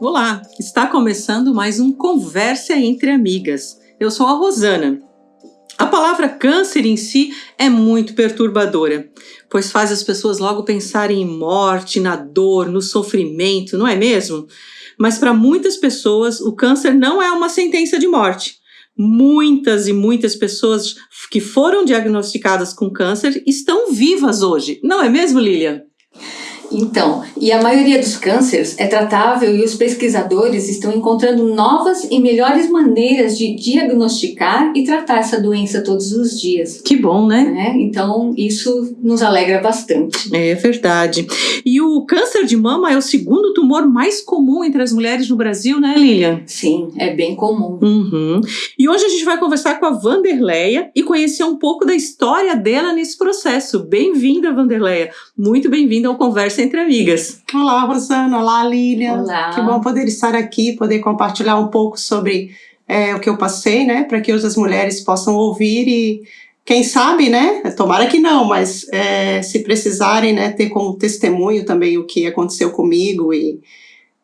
Olá, está começando mais um Conversa entre Amigas. Eu sou a Rosana. A palavra câncer em si é muito perturbadora, pois faz as pessoas logo pensarem em morte, na dor, no sofrimento, não é mesmo? Mas para muitas pessoas, o câncer não é uma sentença de morte. Muitas e muitas pessoas que foram diagnosticadas com câncer estão vivas hoje, não é mesmo, Lilian? Então, e a maioria dos cânceres é tratável e os pesquisadores estão encontrando novas e melhores maneiras de diagnosticar e tratar essa doença todos os dias. Que bom, né? Então, isso nos alegra bastante. É verdade. E o câncer de mama é o segundo tumor mais comum entre as mulheres no Brasil, né, Lilian? Sim, é bem comum. E hoje a gente vai conversar com a Wanderleia e conhecer um pouco da história dela nesse processo. Bem-vinda, Wanderleia. Muito bem-vinda ao Conversa entre Amigas. Olá, Rosana. Olá, Lilian. Olá. Que bom poder estar aqui, poder compartilhar um pouco sobre o que eu passei, né? Para que outras mulheres possam ouvir e, quem sabe, né? Tomara que não, mas se precisarem, né? Ter como testemunho também o que aconteceu comigo e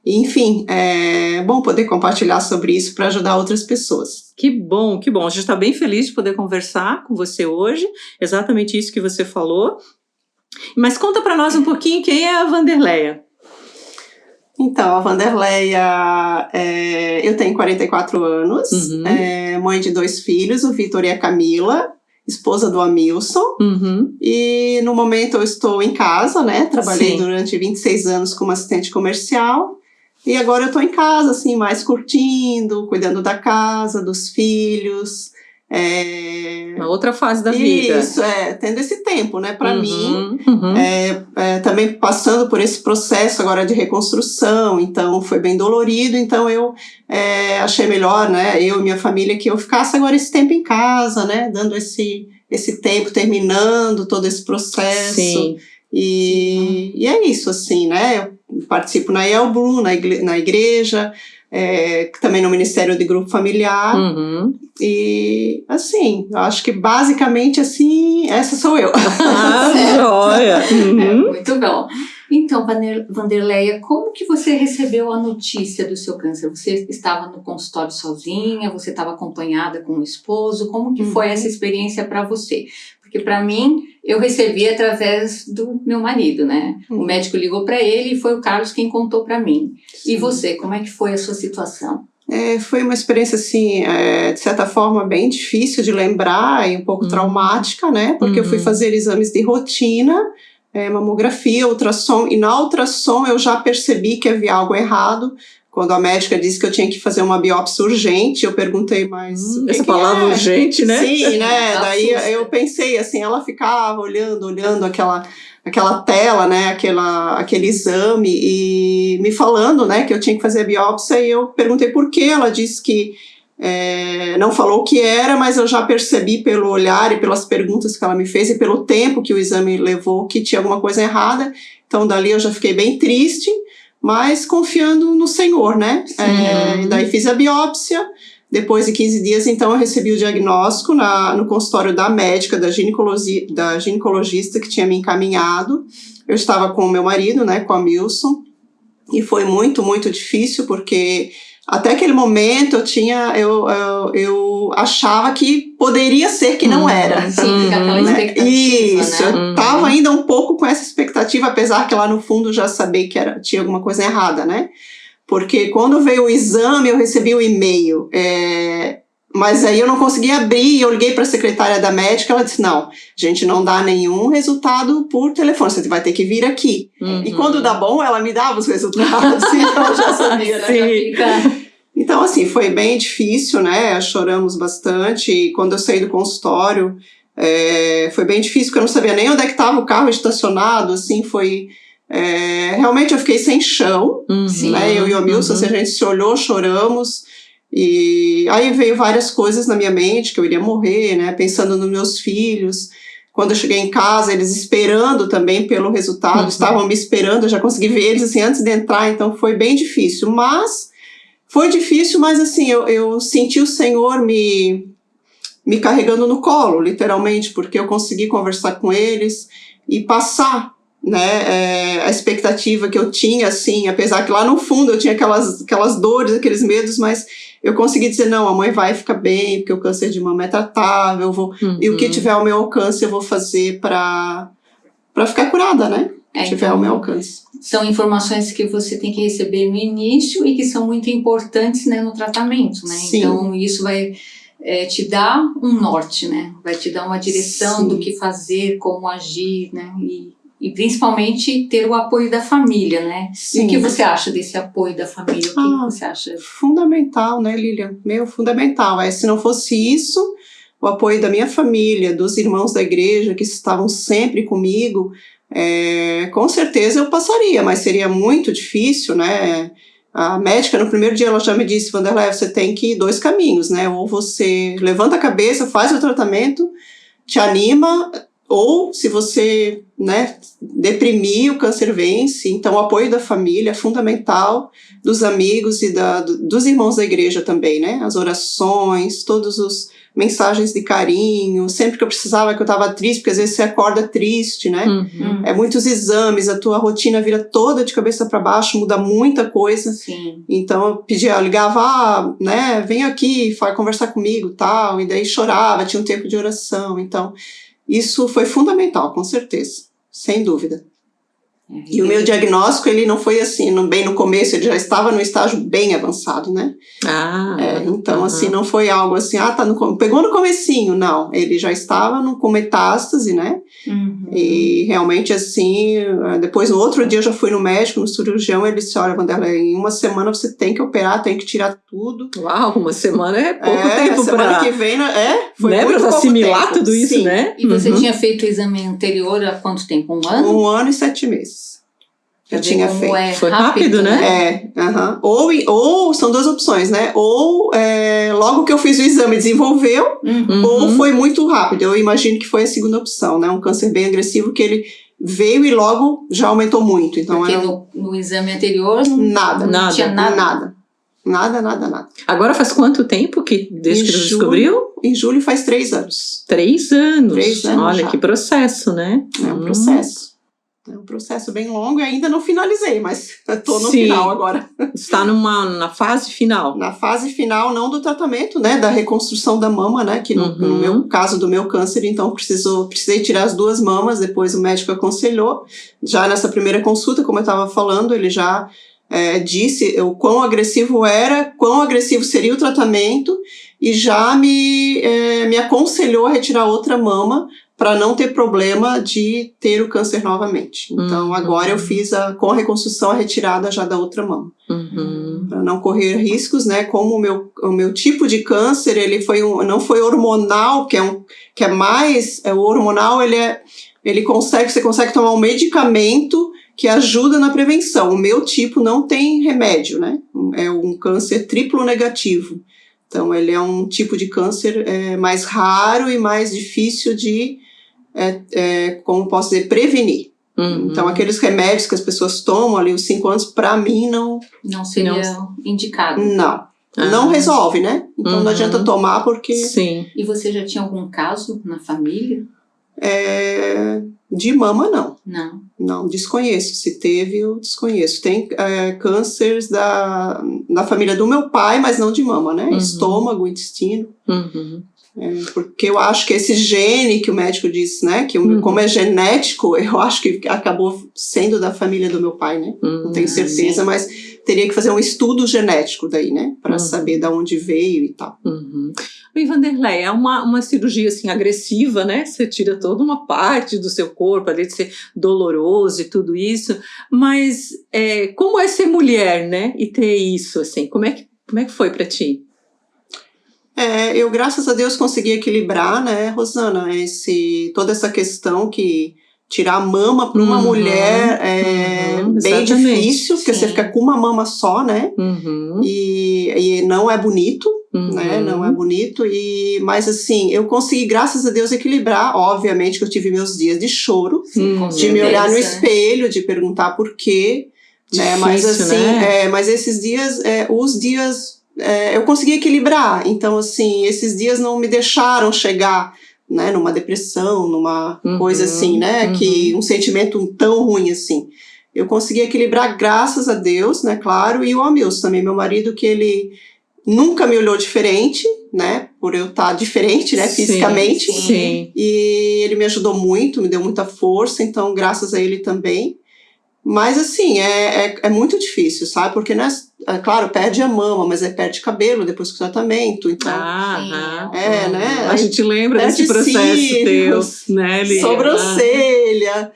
enfim, é bom poder compartilhar sobre isso para ajudar outras pessoas. Que bom, que bom. A gente está bem feliz de poder conversar com você hoje, exatamente isso que você falou. Mas conta para nós um pouquinho quem é a Wanderleia. Então, a Wanderleia, eu tenho 44 anos, mãe de 2 filhos, o Vitor e a Camila, esposa do Amilson, e no momento eu estou em casa, né, trabalhei durante 26 anos como assistente comercial, e agora eu estou em casa, assim, mais curtindo, cuidando da casa, dos filhos. Uma outra fase da vida. Isso, tendo esse tempo, né, para mim, também passando por esse processo agora de reconstrução, então foi bem dolorido, então eu achei melhor, né, eu e minha família, que eu ficasse agora esse tempo em casa, né, dando esse tempo, terminando todo esse processo. Sim. E é isso, assim, né, eu participo na IELBRU, na igreja, também no Ministério de Grupo Familiar, e assim, eu acho que basicamente assim, essa sou eu. Joia! Muito bom. Então, Wanderleia, como que você recebeu a notícia do seu câncer? Você estava no consultório sozinha? Você estava acompanhada com o esposo? Como que foi essa experiência para você? Porque para mim, eu recebi através do meu marido, né? O médico ligou para ele e foi o Carlos quem contou para mim. Sim. E você, como é que foi a sua situação? Foi uma experiência, assim, de certa forma, bem difícil de lembrar e um pouco traumática, né? Porque eu fui fazer exames de rotina, mamografia, ultrassom, e na ultrassom eu já percebi que havia algo errado. Quando a médica disse que eu tinha que fazer uma biópsia urgente, eu perguntei, mas essa palavra urgente, né? Sim, né? Daí eu pensei assim, ela ficava olhando aquela tela, né? Aquele exame e me falando, né? Que eu tinha que fazer a biópsia, e eu perguntei por quê. Ela disse que não falou o que era, mas eu já percebi pelo olhar e pelas perguntas que ela me fez e pelo tempo que o exame levou que tinha alguma coisa errada. Então dali eu já fiquei bem triste, mas confiando no Senhor, né? E daí fiz a biópsia. Depois de 15 dias, então, eu recebi o diagnóstico no consultório da médica, da ginecologista que tinha me encaminhado. Eu estava com o meu marido, né, com o Amilson, e foi muito, muito difícil, porque até aquele momento eu achava que poderia ser que não era. Sim, fica aquela expectativa, Isso, né? Eu estava ainda um pouco com essa expectativa, apesar que lá no fundo já sabia que tinha alguma coisa errada, né? Porque quando veio o exame, eu recebi o e-mail, mas aí eu não consegui abrir, eu liguei para a secretária da médica, ela disse, não, a gente não dá nenhum resultado por telefone, você vai ter que vir aqui. E quando dá bom, ela me dava os resultados, então eu já sabia, né? Então, assim, foi bem difícil, né, choramos bastante, e quando eu saí do consultório, foi bem difícil, porque eu não sabia nem onde é que estava o carro estacionado, assim, foi... realmente eu fiquei sem chão, né? Eu e o Amilson, a gente se olhou, choramos, e aí veio várias coisas na minha mente, que eu iria morrer, né? Pensando nos meus filhos. Quando eu cheguei em casa, eles esperando também pelo resultado, estavam me esperando, eu já consegui ver eles assim, antes de entrar, então foi bem difícil, mas assim, eu senti o Senhor me carregando no colo, literalmente, porque eu consegui conversar com eles e passar né, a expectativa que eu tinha, assim, apesar que lá no fundo eu tinha aquelas dores, aqueles medos, mas eu consegui dizer, não, a mãe vai ficar bem, porque o câncer de mama é tratável, e o que tiver ao meu alcance eu vou fazer para ficar curada, né? Tiver ao meu alcance. São informações que você tem que receber no início e que são muito importantes, né, no tratamento, né? Sim. Então, isso vai te dar um norte, né? Vai te dar uma direção Sim. do que fazer, como agir, né? E principalmente ter o apoio da família, né? Sim. E o que você acha desse apoio da família? O que você acha? Fundamental, né, Lilian? Fundamental. Se não fosse isso, o apoio da minha família, dos irmãos da igreja que estavam sempre comigo, com certeza eu passaria, mas seria muito difícil, né? A médica, no primeiro dia, ela já me disse, Vanderlei, você tem que ir 2 caminhos, né? Ou você levanta a cabeça, faz o tratamento, te anima, ou se você, né, deprimir, o câncer vence. Então, o apoio da família é fundamental, dos amigos e dos irmãos da igreja também, né? As orações, todos os mensagens de carinho, sempre que eu precisava, que eu estava triste, porque às vezes você acorda triste, né? Muitos exames, a tua rotina vira toda de cabeça para baixo, muda muita coisa. Sim. Então eu ligava, né, vem aqui, conversar comigo, tal, e daí chorava, tinha um tempo de oração. Então, isso foi fundamental, com certeza, sem dúvida. E o meu diagnóstico, ele não foi assim, bem no começo, ele já estava no estágio bem avançado, né? Então, assim, não foi algo assim, pegou no comecinho, não. Ele já estava com metástase, né? E realmente, assim, depois no outro dia eu já fui no médico, no cirurgião, ele disse, olha, Vanderlei, em 1 semana você tem que operar, tem que tirar tudo. Uau, 1 semana é pouco tempo semana que vem, foi né, muito pra pouco assimilar tempo. tudo isso, Sim. né? E você tinha feito o exame anterior há quanto tempo? 1 ano? 1 ano e 7 meses. Eu tinha feito. Foi rápido, né? Ou são 2 opções, né? Ou logo que eu fiz o exame desenvolveu, ou foi muito rápido. Eu imagino que foi a segunda opção, né? Um câncer bem agressivo que ele veio e logo já aumentou muito. Então, porque no exame anterior não tinha nada. Nada. Agora faz quanto tempo desde que você descobriu? Em julho faz 3 anos. 3 anos. 3 anos. Olha já. Que processo, né? É um processo. É um processo bem longo e ainda não finalizei, mas estou no final agora. Está na fase final. Na fase final, não do tratamento, né? Da reconstrução da mama, né? Que no meu caso do meu câncer, então precisei tirar as 2 mamas, depois o médico aconselhou. Já nessa primeira consulta, como eu estava falando, ele já disse o quão agressivo era, quão agressivo seria o tratamento e já me aconselhou a retirar outra mama para não ter problema de ter o câncer novamente. Então, agora eu fiz com a reconstrução a retirada já da outra mama. Para não correr riscos, né? Como o meu tipo de câncer, ele não foi hormonal, que é mais... O hormonal, você consegue tomar um medicamento que ajuda na prevenção. O meu tipo não tem remédio, né? É um câncer triplo negativo. Então, ele é um tipo de câncer mais raro e mais difícil de, como posso dizer, prevenir. Então, aqueles remédios que as pessoas tomam ali, os 5 anos, para mim, não seria indicado. Não resolve, né? Então, não adianta tomar porque... Sim. E você já tinha algum caso na família? De mama, não. Não, desconheço. Se teve, eu desconheço. Tem cânceres da família do meu pai, mas não de mama, né? Estômago, intestino. Porque eu acho que esse gene que o médico disse, né? Que como é genético, eu acho que acabou sendo da família do meu pai, né? Não tenho certeza, mas teria que fazer um estudo genético daí, né? Para saber de onde veio e tal. E Vanderlei, é uma cirurgia assim agressiva, né? Você tira toda uma parte do seu corpo, além de ser doloroso e tudo isso. Mas como é ser mulher, né? E ter isso, assim, como é que foi para ti? Eu, graças a Deus, consegui equilibrar, né, Rosana, toda essa questão que tirar a mama para uma mulher é bem difícil, porque você fica com uma mama só, né, e não é bonito, né, não é bonito, mas assim, eu consegui, graças a Deus, equilibrar. Obviamente que eu tive meus dias de choro, de me olhar no espelho, de perguntar por quê, né, mas assim, né? Mas esses dias, os dias... eu consegui equilibrar, então assim, esses dias não me deixaram chegar né, numa depressão, numa Uhum, coisa assim, né, que um sentimento tão ruim assim. Eu consegui equilibrar, graças a Deus, né, claro, e o Amilson também, meu marido, que ele nunca me olhou diferente, né, por eu estar diferente, né, fisicamente. Sim. E ele me ajudou muito, me deu muita força, então graças a ele também. Mas assim, é muito difícil, sabe? Porque, né, claro, perde a mama, mas perde cabelo depois do tratamento, então... né? A gente lembra perde desse processo cílios, teu, né, Lia? sobrancelha,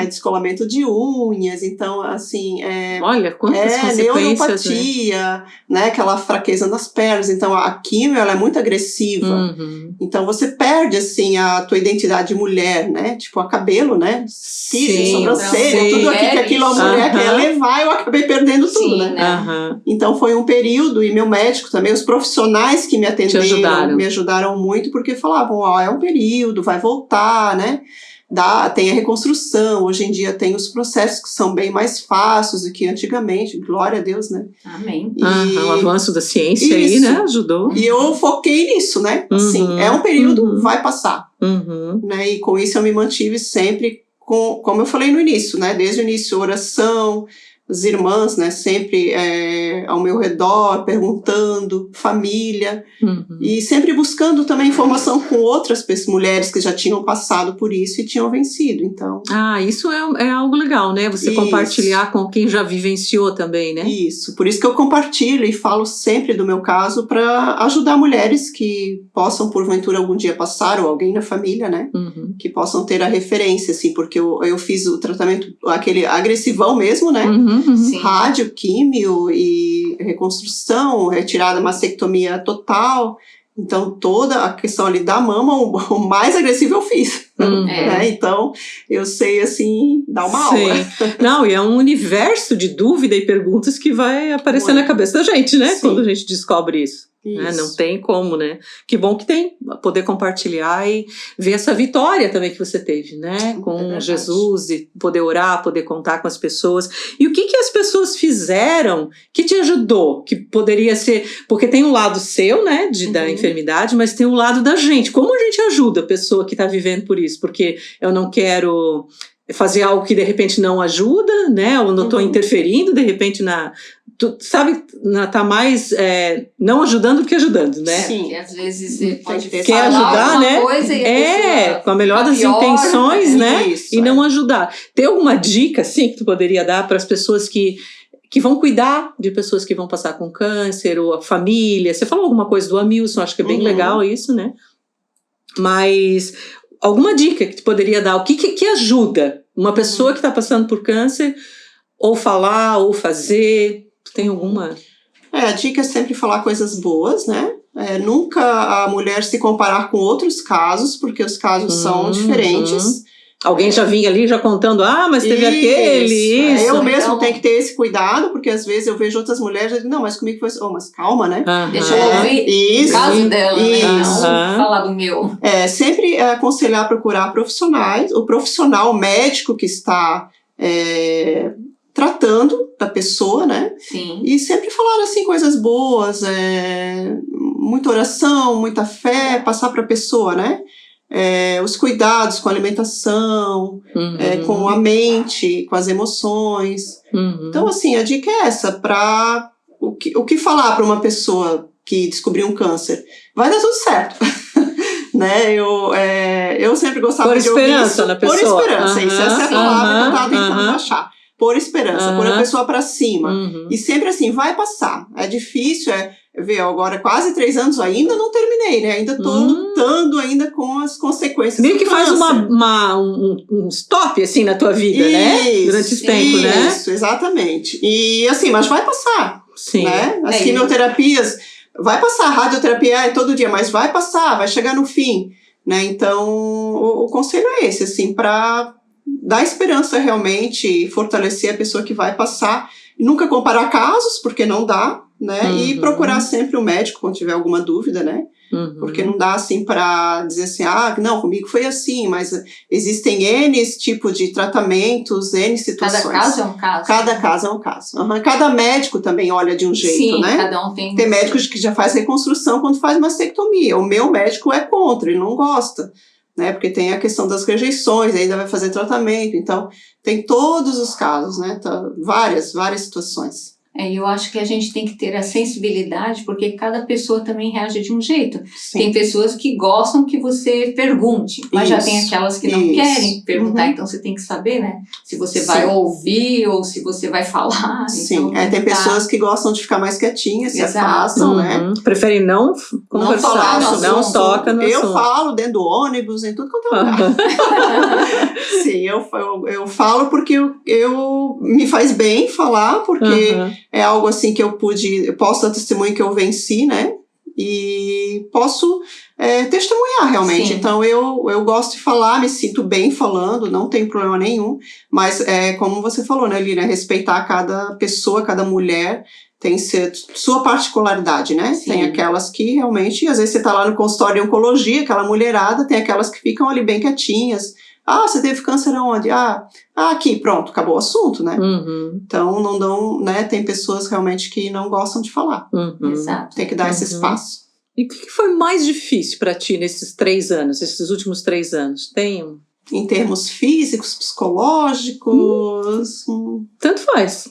descolamento de unhas, então, assim... Olha, quantas consequências, neuropatia, né? Aquela fraqueza nas pernas, então a quimio, ela é muito agressiva, então você perde, assim, a tua identidade de mulher, né? Tipo, a cabelo, né? Cílios, sobrancelha, tudo que aquilo a mulher quer levar, eu acabei perdendo tudo, né? Então foi um período, e meu médico também, os profissionais que me atenderam, me ajudaram muito, porque falavam, é um período, vai voltar, né? Tem a reconstrução, hoje em dia tem os processos que são bem mais fáceis do que antigamente, glória a Deus, né? Amém. O avanço da ciência aí, né, ajudou. E eu foquei nisso, né? Assim, é um período, vai passar. Né? E com isso eu me mantive sempre, como eu falei no início, né? Desde o início, oração, as irmãs, né, sempre ao meu redor, perguntando, família, e sempre buscando também informação com outras mulheres que já tinham passado por isso e tinham vencido, então... isso é algo legal, né, você compartilhar com quem já vivenciou também, né? Isso, por isso que eu compartilho e falo sempre do meu caso para ajudar mulheres que possam, porventura, algum dia passar, ou alguém na família, né, que possam ter a referência, assim, porque eu fiz o tratamento, aquele agressivão mesmo, né, rádio, químio e reconstrução, retirada, mastectomia total. Então, toda a questão ali da mama, o mais agressivo eu fiz. Né? Então, eu sei, assim, dar uma aula. Não, e é um universo de dúvida e perguntas que vai aparecer na cabeça da gente, né? Quando a gente descobre isso. Né? Não tem como, né? Que bom que tem poder compartilhar e ver essa vitória também que você teve, né? Com Jesus, e poder orar, poder contar com as pessoas. E o que as pessoas fizeram que te ajudou? Que poderia ser... Porque tem um lado seu, né? Da enfermidade, mas tem um lado da gente. Como a gente ajuda a pessoa que está vivendo por isso? Porque eu não quero fazer algo que de repente não ajuda, né? Ou não estou interferindo de repente tu sabe, tá mais não ajudando do que ajudando, né? Sim, às vezes você pode quer ajudar, né? Coisa e com a melhor das intenções, né? E não ajudar. Tem alguma dica, assim, que tu poderia dar para as pessoas que vão cuidar de pessoas que vão passar com câncer, ou a família? Você falou alguma coisa do Amilson, acho que é bem legal isso, né? Mas alguma dica que tu poderia dar? O que ajuda uma pessoa que está passando por câncer, ou falar, ou fazer? Tem alguma? A dica é sempre falar coisas boas, né? Nunca a mulher se comparar com outros casos, porque os casos são diferentes. Alguém já vinha ali já contando, mas teve aquele, Eu mesmo tenho que ter esse cuidado, porque às vezes eu vejo outras mulheres e digo, não, mas comigo foi... mas calma, né? Deixa eu ouvir o caso dela, né? Não falar do meu. Sempre aconselhar a procurar profissionais, o profissional, o médico que está... tratando da pessoa, né? Sim. E sempre falar, assim, coisas boas, muita oração, muita fé, passar para a pessoa, né? Os cuidados com a alimentação, com a mente, com as emoções. Então, assim, a dica é essa, para o que falar para uma pessoa que descobriu um câncer? Vai dar tudo certo. Né? Eu sempre gostava de ouvir isso. Na pessoa. Por esperança, isso, essa é a palavra que eu estava tentando achar. Por esperança, pôr a pessoa para cima. E sempre assim, vai passar. É difícil, ver, agora quase 3 anos ainda não terminei, né? Ainda estou lutando ainda com as consequências. Meio que faz um stop, assim, na tua vida, né? Durante esse tempo, né? Isso, exatamente. E assim, mas vai passar. Sim. Né? As quimioterapias, vai passar. A radioterapia é todo dia, mas vai passar, vai chegar no fim. Né? Então, o conselho é esse, assim, para... dar esperança realmente e fortalecer a pessoa que vai passar. Nunca comparar casos, porque não dá, né? E procurar sempre o médico quando tiver alguma dúvida, né? Porque não dá assim para dizer assim, não, comigo foi assim, mas existem N tipo de tratamentos, N situações. Cada caso é um caso. Cada caso é um caso. Cada médico também olha de um jeito, Sim, né? cada um tem... Tem médicos que já faz reconstrução quando faz mastectomia. O meu médico é contra, ele não gosta, né? Porque tem a questão das rejeições, ainda vai fazer tratamento. Então, tem todos os casos, né? Várias situações. Eu acho que a gente tem que ter a sensibilidade, porque cada pessoa também reage de um jeito. Sim. Tem pessoas que gostam que você pergunte, mas já tem aquelas que não querem perguntar, então você tem que saber, né? Se você vai ouvir ou se você vai falar. Sim, então, tem pessoas que gostam de ficar mais quietinhas, se afastam, né? Preferem não conversar, não toca no assunto. Eu falo dentro do ônibus, em tudo quanto é lugar. Sim, eu falo porque eu me faz bem falar, porque é algo assim que eu posso dar testemunho que eu venci, né? E posso testemunhar realmente. Sim. Então eu gosto de falar, me sinto bem falando, não tem problema nenhum, mas como você falou, né, Lina, respeitar cada pessoa, cada mulher tem sua particularidade, né? Sim. Tem aquelas que realmente, às vezes você tá lá no consultório de oncologia, aquela mulherada, tem aquelas que ficam ali bem quietinhas. Você teve câncer aonde? Aqui, pronto, acabou o assunto, né? Então, não dão, né? Tem pessoas realmente que não gostam de falar. Exato. Tem que dar esse espaço. E o que foi mais difícil para ti nesses 3 anos, esses últimos 3 anos? Tem? Em termos físicos, psicológicos? Tanto faz.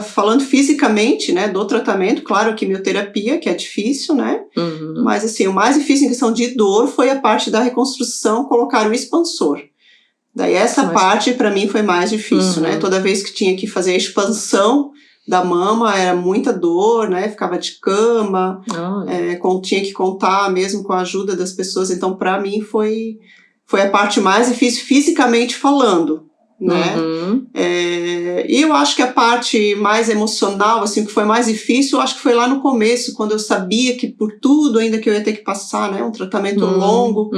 Falando fisicamente, né, do tratamento, claro, a quimioterapia, que é difícil, né, mas assim, o mais difícil em questão de dor foi a parte da reconstrução, colocar o expansor. Daí essa parte para mim foi mais difícil, né, toda vez que tinha que fazer a expansão da mama, era muita dor, né, ficava de cama, tinha que contar mesmo com a ajuda das pessoas, então para mim foi a parte mais difícil fisicamente falando, né, e eu acho que a parte mais emocional, assim, que foi mais difícil, eu acho que foi lá no começo, quando eu sabia que por tudo ainda que eu ia ter que passar, né, um tratamento longo,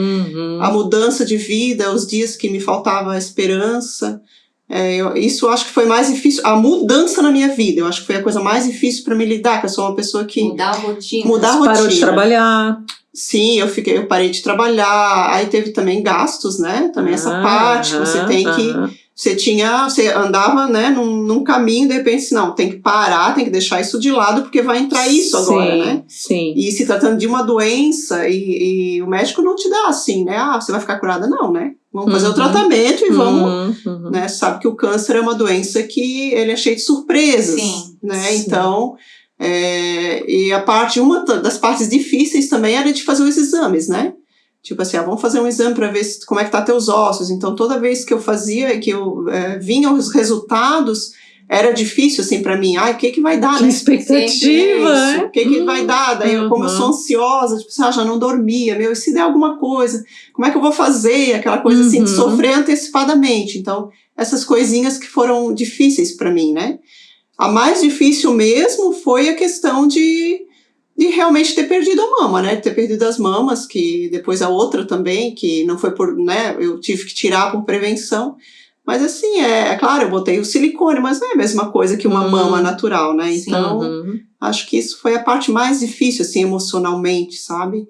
a mudança de vida, os dias que me faltava a esperança, isso eu acho que foi mais difícil, a mudança na minha vida, eu acho que foi a coisa mais difícil para me lidar, que eu sou uma pessoa que... Mudar a rotina. Parou de trabalhar. Sim, eu parei de trabalhar, aí teve também gastos, né, também essa parte, que você tem que... Você andava, né, num caminho, de repente, não, tem que parar, tem que deixar isso de lado, porque vai entrar isso agora, né? Sim. E se tratando de uma doença, e o médico não te dá assim, né? Você vai ficar curada, não, né? Vamos fazer o tratamento e vamos, né? Sabe que o câncer é uma doença que ele é cheio de surpresas, né? Sim. Então, e uma das partes difíceis também era de fazer os exames, né? Tipo assim, vamos fazer um exame para ver como é que tá teus ossos. Então, toda vez que eu fazia, que eu vinha os resultados, era difícil, assim, para mim. O que vai dar, que né? expectativa, né? O que vai dar? Daí, como eu sou ansiosa, tipo assim, já não dormia. E se der alguma coisa, como é que eu vou fazer? Aquela coisa, assim, de sofrer antecipadamente. Então, essas coisinhas que foram difíceis para mim, né? A mais difícil mesmo foi a questão de realmente ter perdido a mama, né, de ter perdido as mamas, que depois a outra também, que não foi por, né, eu tive que tirar por prevenção, mas assim, claro, eu botei o silicone, mas não é a mesma coisa que uma mama natural, né, então, acho que isso foi a parte mais difícil, assim, emocionalmente, sabe,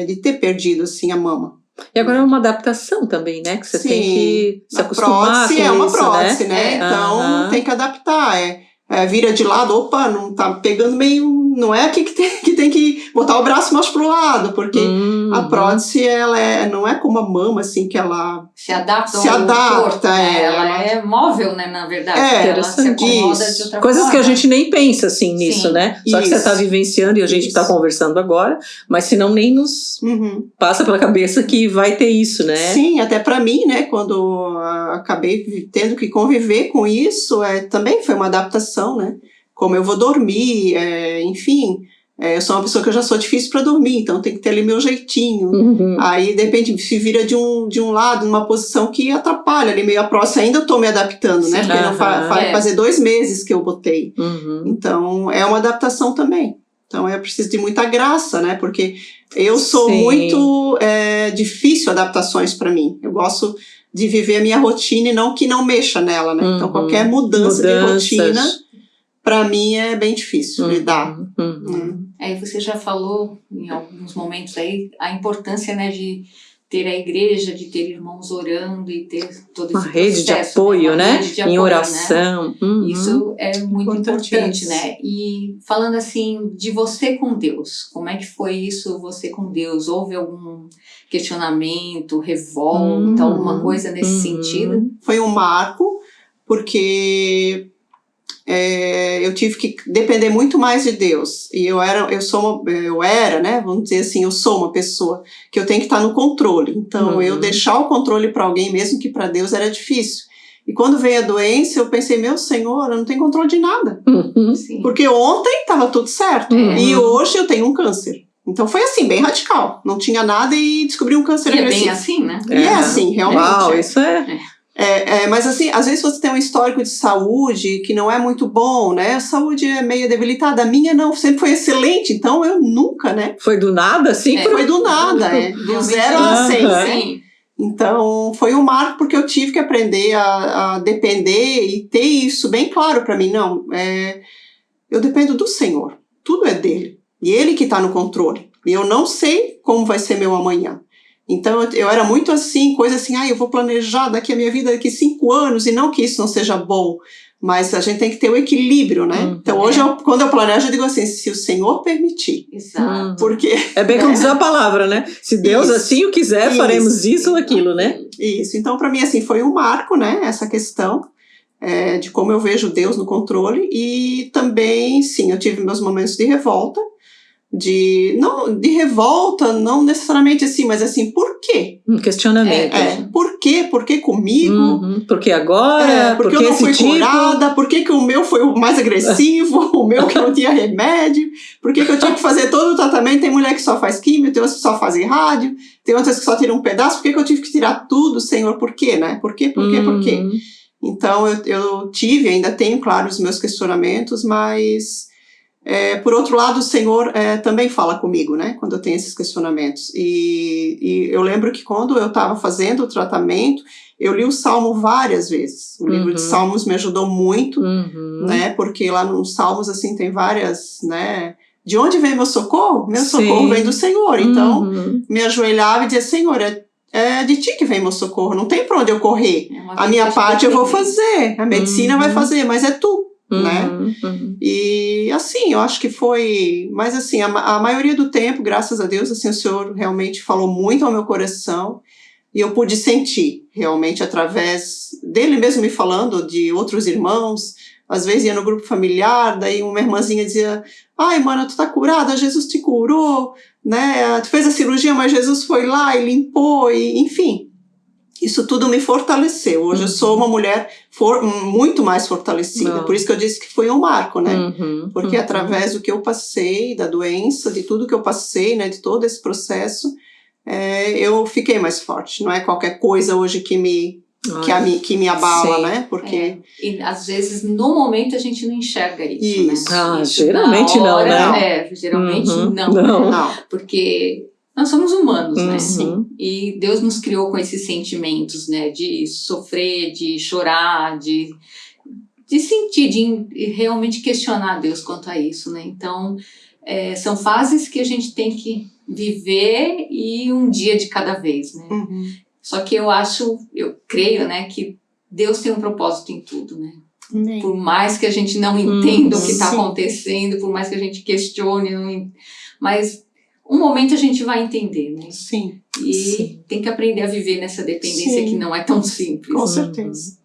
de ter perdido, assim, a mama. E agora é uma adaptação também, né, que você tem que se acostumar com isso, é uma prótese, né, então tem que adaptar, vira de lado, opa, não tá pegando meio, não é aqui que tem que botar o braço mais pro lado, porque a prótese, ela não é como a mama, assim, que ela se adapta, corpo, ela é móvel, né, na verdade, ela se acomoda de outra coisas forma. Que a gente nem pensa, assim, nisso, né, só que você tá vivenciando e a gente tá conversando agora, mas senão nem nos passa pela cabeça que vai ter isso, né. Sim, até pra mim, né, quando acabei tendo que conviver com isso, também foi uma adaptação, né, como eu vou dormir, enfim, eu sou uma pessoa que eu já sou difícil para dormir, então tem que ter ali meu jeitinho, aí de repente se vira de um lado, numa posição que atrapalha ali meio a próxima, ainda eu tô me adaptando, né, porque não vai fazer 2 meses que eu botei, então é uma adaptação também, então eu preciso de muita graça, né, porque eu sou muito difícil adaptações para mim, eu gosto de viver a minha rotina e não que não mexa nela, né, então qualquer mudança de rotina... para mim é bem difícil lidar. Aí você já falou em alguns momentos aí a importância, né, de ter a igreja, de ter irmãos orando e ter todo esse Uma rede de processo, apoio, uma né? rede de Em apoio, oração. né? Isso é muito importante, Importantíssimo. né? E falando assim, de você com Deus, como é que foi isso, você com Deus? Houve algum questionamento, revolta, alguma coisa nesse sentido? Foi um marco, porque eu tive que depender muito mais de Deus. E eu era, né, vamos dizer assim, eu sou uma pessoa que eu tenho que estar no controle. Então, eu deixar o controle para alguém, mesmo que para Deus, era difícil. E quando veio a doença, eu pensei, meu Senhor, eu não tenho controle de nada. Sim. Porque ontem estava tudo certo. E hoje eu tenho um câncer. Então, foi assim, bem radical. Não tinha nada e descobri um câncer E é agressivo. bem assim, né? E é assim, realmente. Uau, isso é... Mas assim, às vezes você tem um histórico de saúde que não é muito bom, né? A saúde é meio debilitada. A minha não, sempre foi excelente. Então eu nunca, né? Foi do nada, assim? Foi do nada, do 0 a 100, né? Sim. Então foi um marco porque eu tive que aprender a depender e ter isso bem claro para mim. Não, eu dependo do Senhor. Tudo é dele. E ele que está no controle. E eu não sei como vai ser meu amanhã. Então, eu era muito assim, coisa assim, eu vou planejar daqui a minha vida, daqui 5 anos, e não que isso não seja bom, mas a gente tem que ter o equilíbrio, né? Então, hoje, quando eu planejo, eu digo assim, se o Senhor permitir. Exato. Porque... É bem como diz a palavra, né? Se Deus assim o quiser, faremos isso ou aquilo, né? Isso. Então, para mim, assim, foi um marco, né? Essa questão de como eu vejo Deus no controle. E também, sim, eu tive meus momentos de revolta, de revolta, não necessariamente assim, mas assim, por quê? Um questionamento. Por quê? Por que comigo? Por que agora? Por que eu não fui curada? Por que o meu foi o mais agressivo? O meu que não tinha remédio? Por que eu tinha que fazer todo o tratamento? Tem mulher que só faz químio, tem outras que só fazem rádio, tem outras que só tiram um pedaço. Por que eu tive que tirar tudo, Senhor? Por quê, né? Por quê? Então, eu tive, ainda tenho, claro, os meus questionamentos, mas... por outro lado, o Senhor também fala comigo, né, quando eu tenho esses questionamentos. E eu lembro que quando eu estava fazendo o tratamento, eu li o Salmo várias vezes. O livro de Salmos me ajudou muito, né, porque lá nos Salmos, assim, tem várias, né, de onde vem meu socorro? Meu socorro vem do Senhor. Então, me ajoelhava e dizia, Senhor, é de ti que vem meu socorro, não tem para onde eu correr. A minha parte eu vou fazer, a medicina vai fazer, mas é tu. Né? E assim, eu acho que foi, mas assim, a maioria do tempo, graças a Deus, assim, o Senhor realmente falou muito ao meu coração e eu pude sentir, realmente, através dele mesmo me falando, de outros irmãos. Às vezes ia no grupo familiar, daí uma irmãzinha dizia, mana, tu tá curada, Jesus te curou, né, tu fez a cirurgia, mas Jesus foi lá e limpou, e enfim. Isso tudo me fortaleceu. Hoje eu sou uma mulher muito mais fortalecida. Por isso que eu disse que foi um marco, né? Porque através do que eu passei, da doença, de tudo que eu passei, né, de todo esse processo, eu fiquei mais forte. Não é qualquer coisa hoje que me abala, né? Porque... E às vezes, no momento, a gente não enxerga isso, né? Geralmente não, né? Geralmente não. Porque... nós somos humanos, né? E Deus nos criou com esses sentimentos, né? De sofrer, de chorar, de sentir, de realmente questionar Deus quanto a isso, né? Então, são fases que a gente tem que viver e um dia de cada vez, né? Só que eu creio, né? Que Deus tem um propósito em tudo, né? Por mais que a gente não entenda o que está acontecendo, por mais que a gente questione, mas... um momento a gente vai entender, né? Sim. E tem que aprender a viver nessa dependência que não é tão simples. Com certeza.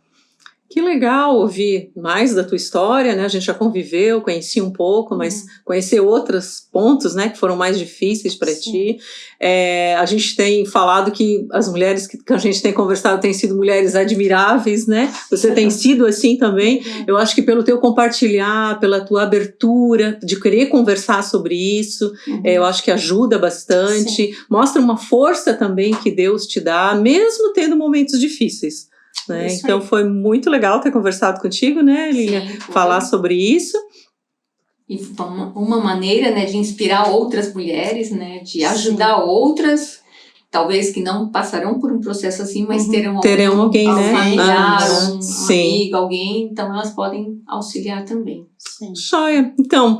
Que legal ouvir mais da tua história, né? A gente já conviveu, conheci um pouco, mas conhecer outros pontos, né, que foram mais difíceis para ti. A gente tem falado que as mulheres que a gente tem conversado têm sido mulheres admiráveis, né? Você tem sido assim também. Eu acho que pelo teu compartilhar, pela tua abertura, de querer conversar sobre isso, eu acho que ajuda bastante. Mostra uma força também que Deus te dá, mesmo tendo momentos difíceis. Né? Então foi muito legal ter conversado contigo, né, Lilian? Falar sobre isso. E uma maneira, né, de inspirar outras mulheres, né, de ajudar outras talvez que não passarão por um processo assim, mas Terão alguém, um né? familiar, um sim. amigo, alguém, então elas podem auxiliar também. Sim. Joia. Então,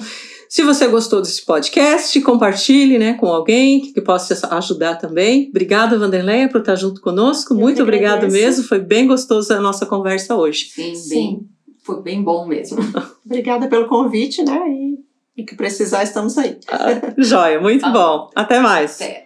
se você gostou desse podcast, compartilhe, né, com alguém que possa ajudar também. Obrigada, Vanderleia, por estar junto conosco. Muito obrigada mesmo. Foi bem gostoso a nossa conversa hoje. Sim. Foi bem bom mesmo. Obrigada pelo convite, né? E o que precisar, estamos aí. Joia, muito bom. Até mais. Até.